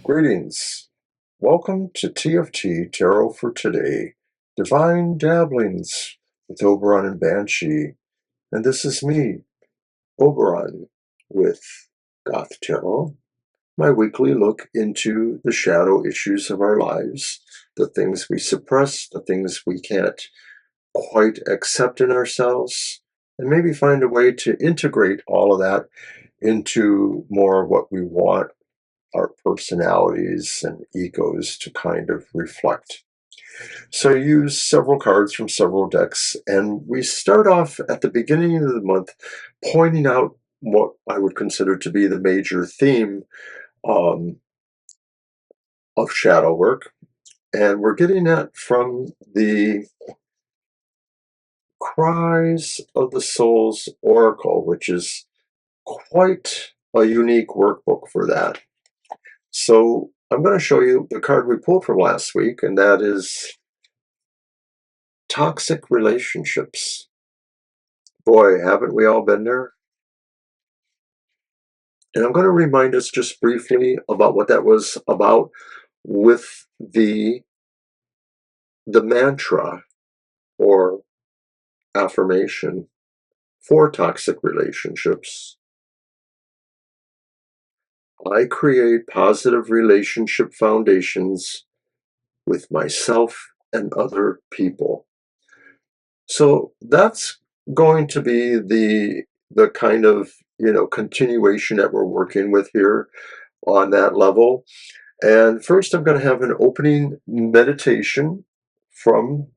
Greetings. Welcome to TFT Tarot for Today, Divine Dabblings with Oberon and Banshee. And this is me, Oberon, with Goth Tarot, my weekly look into the shadow issues of our lives, the things we suppress, the things we can't quite accept in ourselves, and maybe find a way to integrate all of that into more of what we want our personalities and egos to kind of reflect. So I use several cards from several decks, and we start off at the beginning of the month pointing out what I would consider to be the major theme um, of shadow work. And we're getting that from the Cries of the Soul's Oracle, which is quite a unique workbook for that. So I'm going to show you the card we pulled from last week, and that is toxic relationships. Boy, haven't we all been there? And I'm going to remind us just briefly about what that was about with the mantra or affirmation for toxic relationships. I create positive relationship foundations with myself and other people. So that's going to be the kind of continuation that we're working with here on that level. And first, I'm going to have an opening meditation from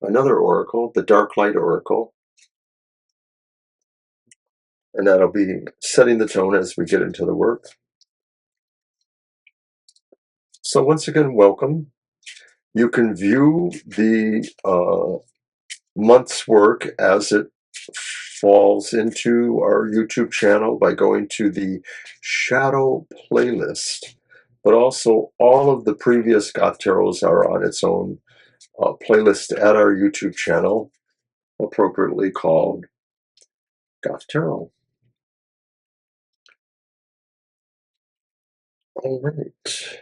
another oracle, the Dark Light Oracle, and that'll be setting the tone as we get into the work. So once again, welcome. You can view the month's work as it falls into our YouTube channel by going to the Shadow playlist, but also all of the previous Goth Tarots are on its own playlist at our YouTube channel, appropriately called Goth Tarot. All right.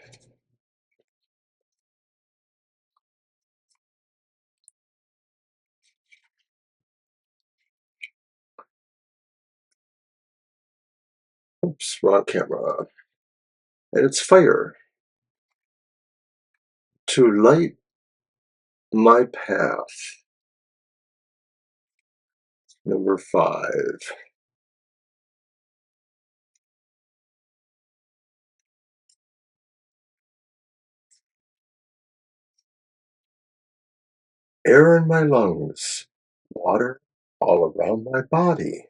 Oops, wrong camera. And it's fire. To light my path. Number 5. Air in my lungs. Water all around my body.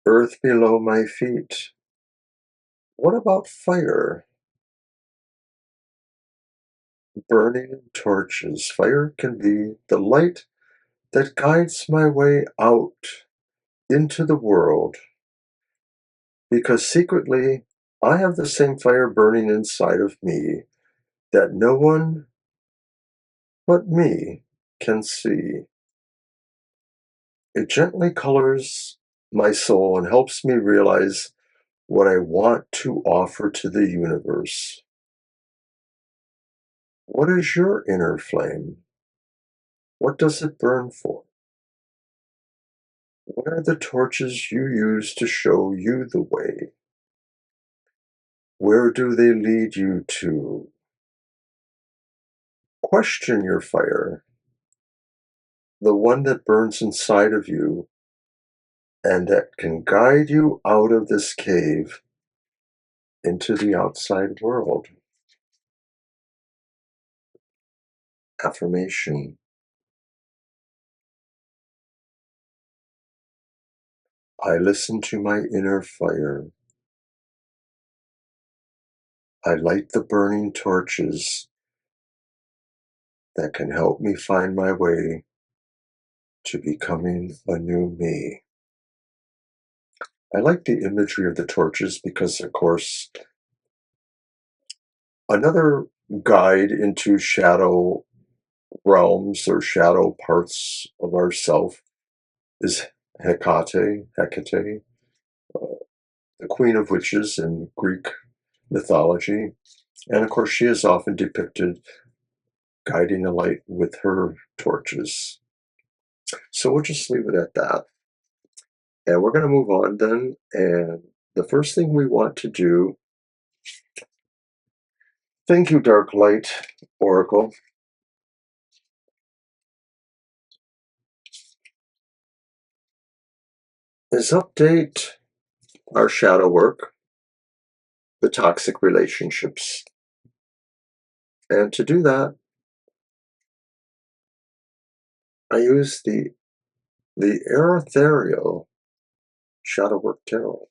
Earth below my feet. What about fire? Burning torches. Fire can be the light that guides my way out into the world, because secretly I have the same fire burning inside of me that no one but me can see. It gently colors my soul and helps me realize what I want to offer to the universe. What is your inner flame? What does it burn for? What are the torches you use to show you the way? Where do they lead you to? Question your fire, the one that burns inside of you and that can guide you out of this cave into the outside world. Affirmation. I listen to my inner fire. I light the burning torches that can help me find my way to becoming a new me. I like the imagery of the torches because, of course, another guide into shadow realms or shadow parts of ourself is Hecate, the Queen of Witches in Greek mythology. And of course, she is often depicted guiding the light with her torches. So we'll just leave it at that. And we're going to move on then. And the first thing we want to do, thank you, Dark Light Oracle, is update our shadow work, the toxic relationships. And to do that, I use the Erethereal Shadow Work Tarot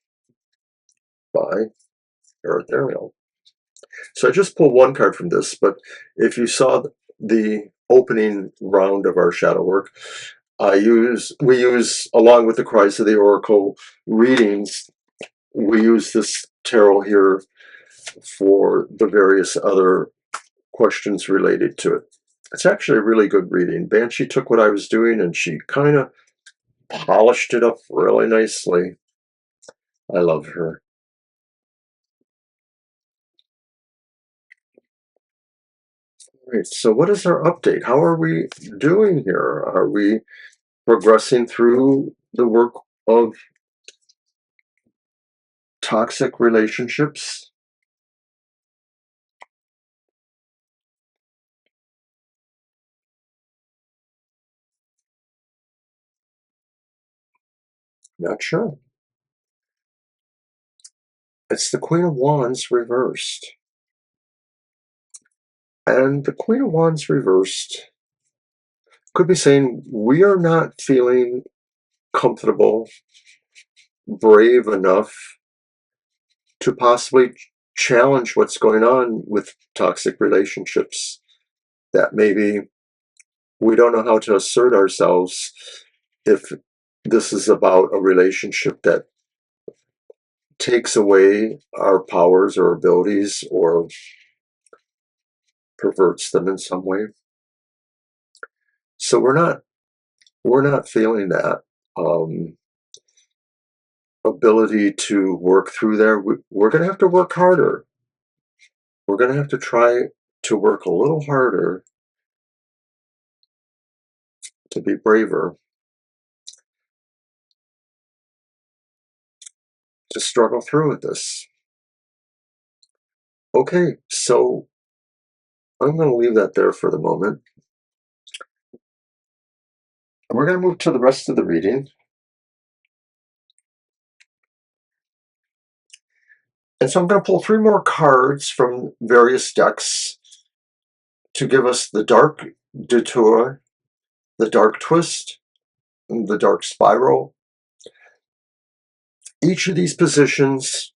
by Erethereal. So I just pulled one card from this, but if you saw the opening round of our shadow work, we use, along with the Cries of the Oracle readings, we use this tarot here for the various other questions related to it. It's actually a really good reading. Banshee took what I was doing and she kind of polished it up really nicely. I love her. All right, so what is our update? How are we doing here? Are we progressing through the work of toxic relationships? Not sure. It's the Queen of Wands reversed. And the Queen of Wands reversed could be saying we are not feeling comfortable, brave enough to possibly challenge what's going on with toxic relationships. That maybe we don't know how to assert ourselves if this is about a relationship that takes away our powers or abilities or perverts them in some way. So we're not feeling that ability to work through there. We're going to have to work harder. We're going to have to try to work a little harder to be braver, to struggle through with this. Okay, so I'm going to leave that there for the moment. And we're going to move to the rest of the reading. And so I'm going to pull 3 more cards from various decks to give us the Dark Detour, the Dark Twist, and the Dark Spiral. Each of these positions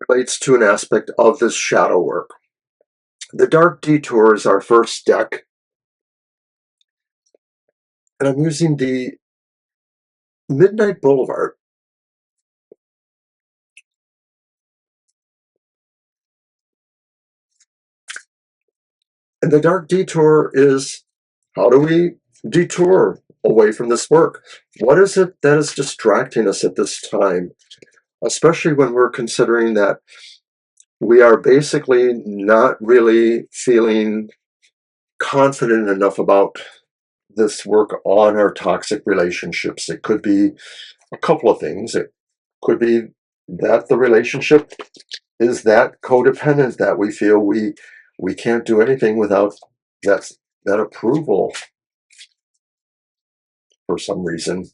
relates to an aspect of this shadow work. The Dark Detour is our first deck, and I'm using the Midnight Boulevard. And the Dark Detour is, how do we detour away from this work? What is it that is distracting us at this time? Especially when we're considering that we are basically not really feeling confident enough about this work on our toxic relationships. It could be a couple of things. It could be that the relationship is that codependent that we feel we can't do anything without that approval for some reason.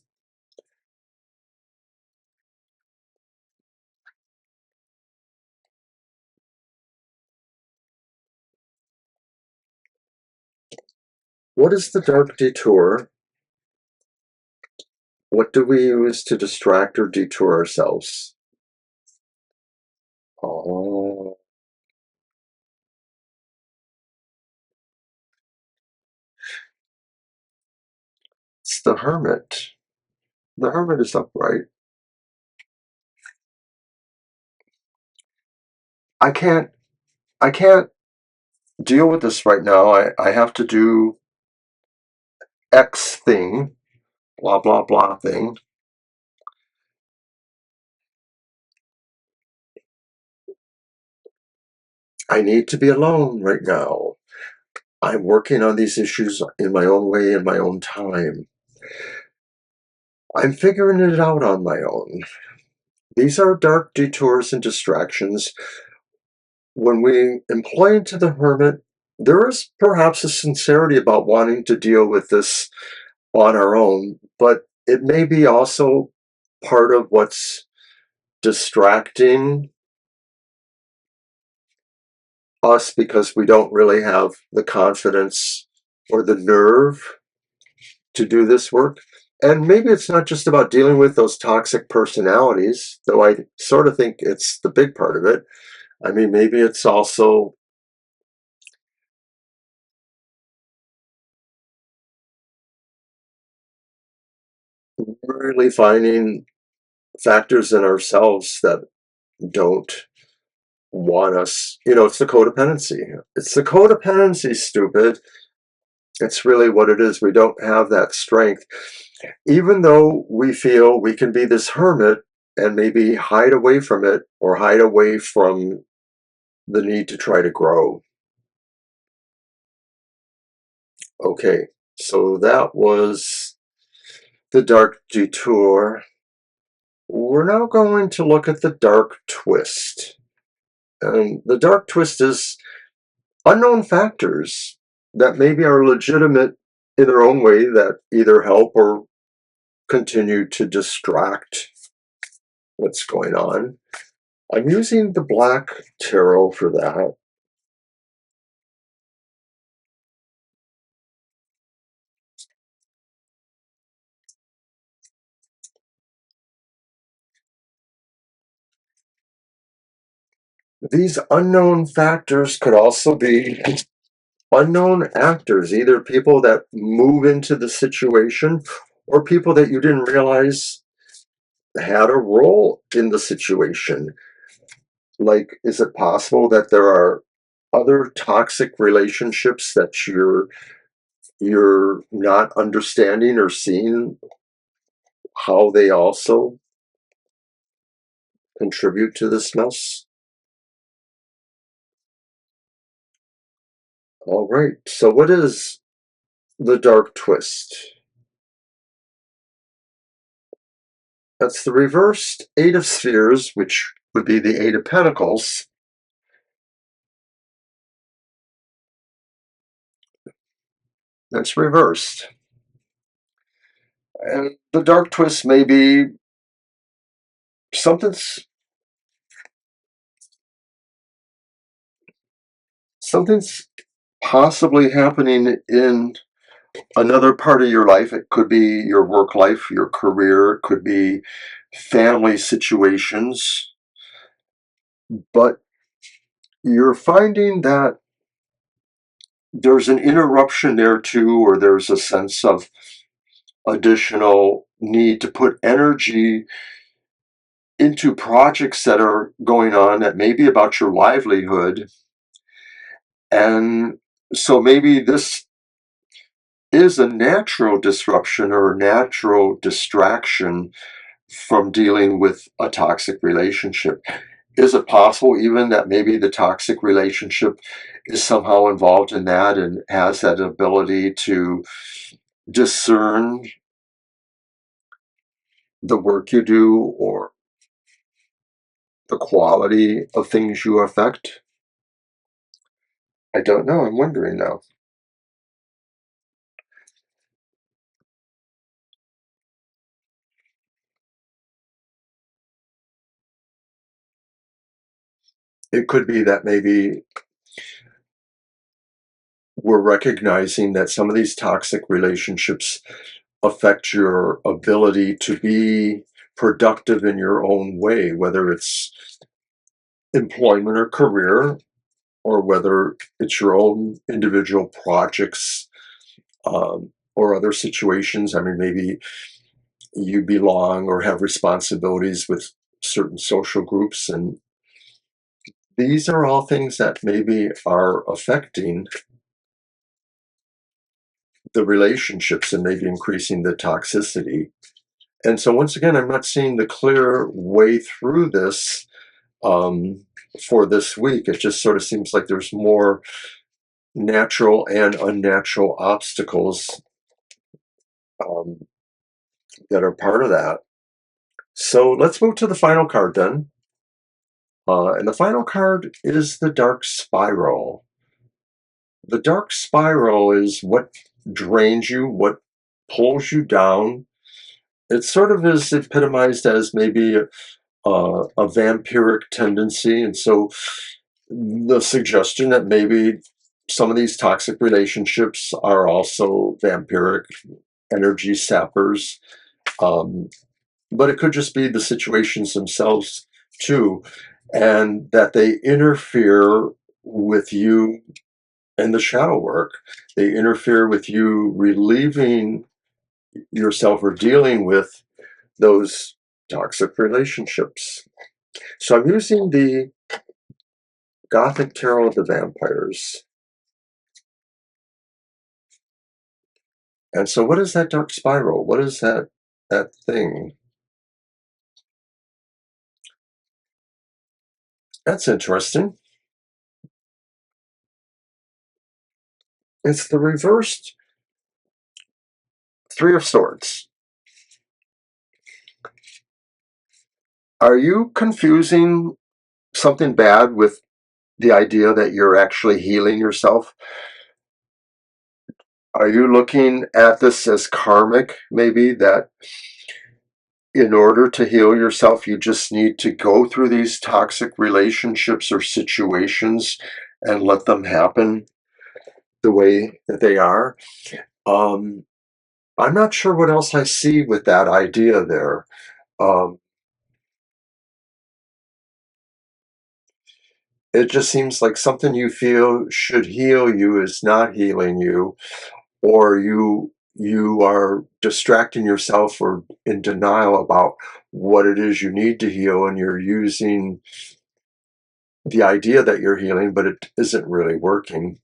What is the Dark Detour? What do we use to distract or detour ourselves? Oh, it's the Hermit. The Hermit is upright. I can't deal with this right now. I have to do X thing, blah blah blah thing. I need to be alone right now. I'm working on these issues in my own way, in my own time. I'm figuring it out on my own. These are dark detours and distractions. When we employ into the hermit, there is perhaps a sincerity about wanting to deal with this on our own, but it may be also part of what's distracting us because we don't really have the confidence or the nerve to do this work. And maybe it's not just about dealing with those toxic personalities, though I sort of think it's the big part of it. I mean, maybe it's also really finding factors in ourselves that don't want us. It's the codependency. It's the codependency, stupid. It's really what it is. We don't have that strength. Even though we feel we can be this hermit and maybe hide away from it or hide away from the need to try to grow. Okay, so that was the dark detour. We're now going to look at the dark twist. And the dark twist is unknown factors that maybe are legitimate in their own way that either help or continue to distract what's going on. I'm using the black tarot for that. These unknown factors could also be unknown actors, either people that move into the situation or people that you didn't realize had a role in the situation. Like, is it possible that there are other toxic relationships that you're not understanding or seeing how they also contribute to this mess? All right, so what is the dark twist? That's the reversed Eight of Spheres, which would be the Eight of Pentacles. That's reversed. And the dark twist may be something's something's possibly happening in another part of your life. It could be your work life, your career, it could be family situations, but you're finding that there's an interruption there too, or there's a sense of additional need to put energy into projects that are going on that may be about your livelihood. And so maybe this is a natural disruption or a natural distraction from dealing with a toxic relationship. Is it possible even that maybe the toxic relationship is somehow involved in that and has that ability to discern the work you do or the quality of things you affect? I don't know. I'm wondering now. It could be that maybe we're recognizing that some of these toxic relationships affect your ability to be productive in your own way, whether it's employment or career, or whether it's your own individual projects or other situations. I mean, maybe you belong or have responsibilities with certain social groups, and these are all things that maybe are affecting the relationships and maybe increasing the toxicity. And so once again, I'm not seeing the clear way through this. for this week. It just sort of seems like there's more natural and unnatural obstacles um, that are part of that. So let's move to the final card then. And the final card is the Dark Spiral. The Dark Spiral is what drains you, what pulls you down. It sort of is epitomized as maybe a vampiric tendency. And so the suggestion that maybe some of these toxic relationships are also vampiric energy sappers. But it could just be the situations themselves too, and that they interfere with you in the shadow work. They interfere with you relieving yourself or dealing with those toxic relationships. So I'm using the Gothic Tarot of the Vampires. And so what is that dark spiral? What is that thing? That's interesting. It's the reversed Three of Swords. Are you confusing something bad with the idea that you're actually healing yourself? Are you looking at this as karmic, maybe, that in order to heal yourself, you just need to go through these toxic relationships or situations and let them happen the way that they are? Um, I'm not sure what else I see with that idea there. Um, it just seems like something you feel should heal you is not healing you, or you are distracting yourself or in denial about what it is you need to heal, and you're using the idea that you're healing, but it isn't really working.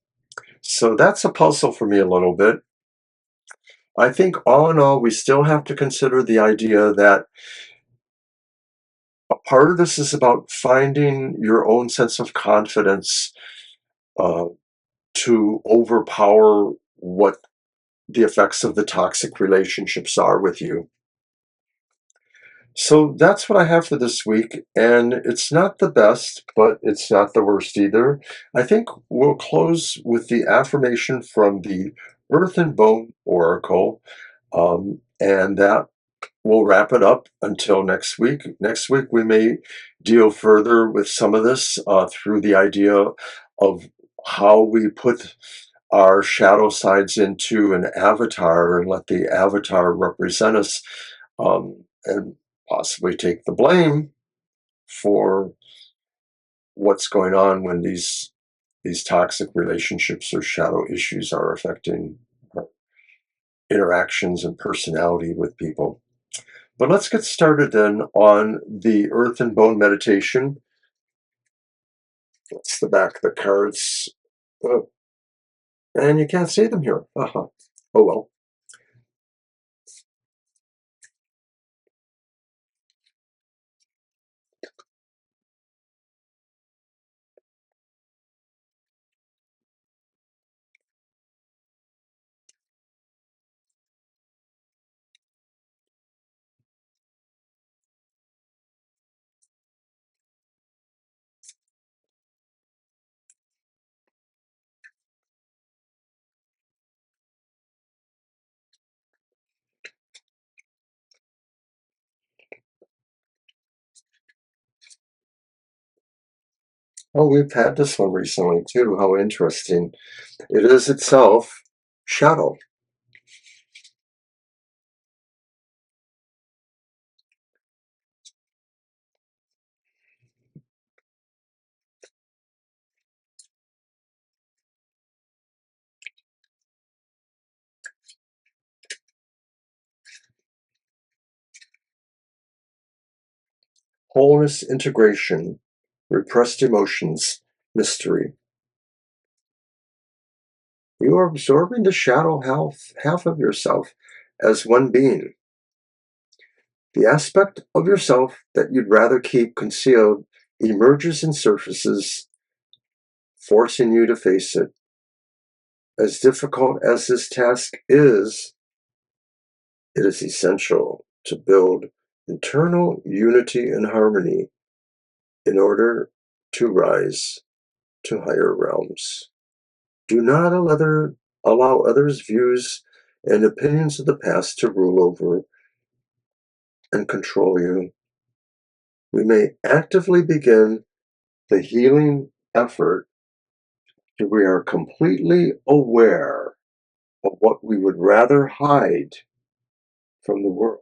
So that's a puzzle for me a little bit. I think all in all, we still have to consider the idea that a part of this is about finding your own sense of confidence uh, to overpower what the effects of the toxic relationships are with you. So that's what I have for this week, and it's not the best, but it's not the worst either. I think we'll close with the affirmation from the Earth and Bone Oracle, and that we'll wrap it up until next week. Next week, we may deal further with some of this through the idea of how we put our shadow sides into an avatar and let the avatar represent us, and possibly take the blame for what's going on when these toxic relationships or shadow issues are affecting our interactions and personality with people. But let's get started then on the Earth and Bone meditation. That's the back of the cards. Oh, and you can't see them here. Oh well. Oh, we've had this one recently too. How interesting. It is itself shadow. Wholeness, integration, repressed emotions, mystery. You are absorbing the shadow half of yourself as one being. The aspect of yourself that you'd rather keep concealed emerges and surfaces, forcing you to face it. As difficult as this task is, it is essential to build internal unity and harmony in order to rise to higher realms. Do not allow others' views and opinions of the past to rule over and control you. We may actively begin the healing effort if we are completely aware of what we would rather hide from the world.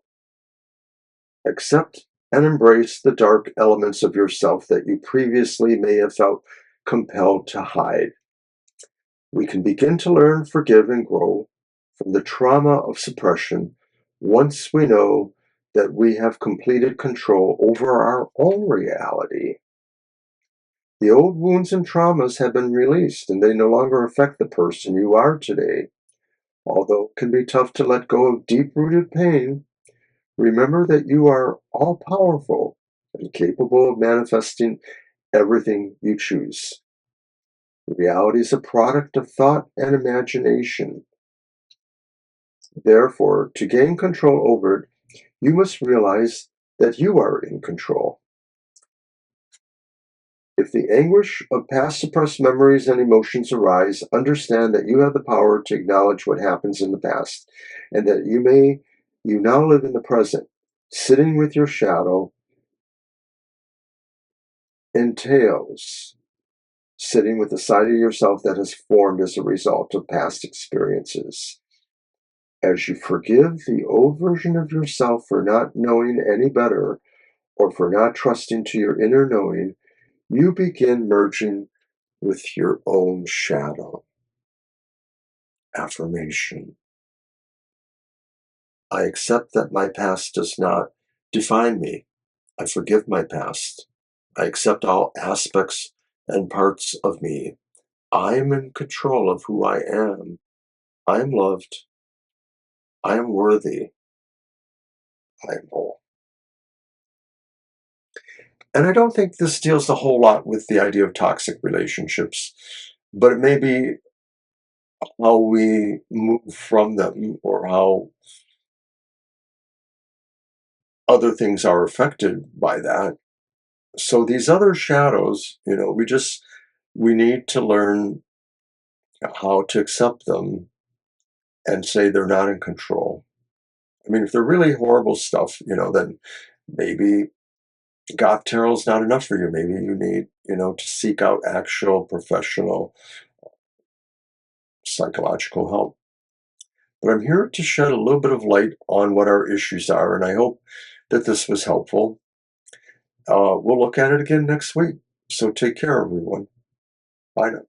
Accept and embrace the dark elements of yourself that you previously may have felt compelled to hide. We can begin to learn, forgive, and grow from the trauma of suppression once we know that we have completed control over our own reality. The old wounds and traumas have been released, and they no longer affect the person you are today. Although it can be tough to let go of deep-rooted pain, remember that you are all-powerful and capable of manifesting everything you choose. Reality is a product of thought and imagination. Therefore, to gain control over it, you must realize that you are in control. If the anguish of past suppressed memories and emotions arise, understand that you have the power to acknowledge what happens in the past, and that you now live in the present. Sitting with your shadow entails sitting with the side of yourself that has formed as a result of past experiences. As you forgive the old version of yourself for not knowing any better or for not trusting to your inner knowing, you begin merging with your own shadow. Affirmation. I accept that my past does not define me. I forgive my past. I accept all aspects and parts of me. I am in control of who I am. I am loved. I am worthy. I am whole. And I don't think this deals a whole lot with the idea of toxic relationships, but it may be how we move from them or how other things are affected by that. So these other shadows, we need to learn how to accept them and say they're not in control. I mean, if they're really horrible stuff, then maybe Goth tarot is not enough for you. Maybe you need, to seek out actual professional psychological help. But I'm here to shed a little bit of light on what our issues are, and I hope that this was helpful. We'll look at it again next week. So take care, everyone. Bye now.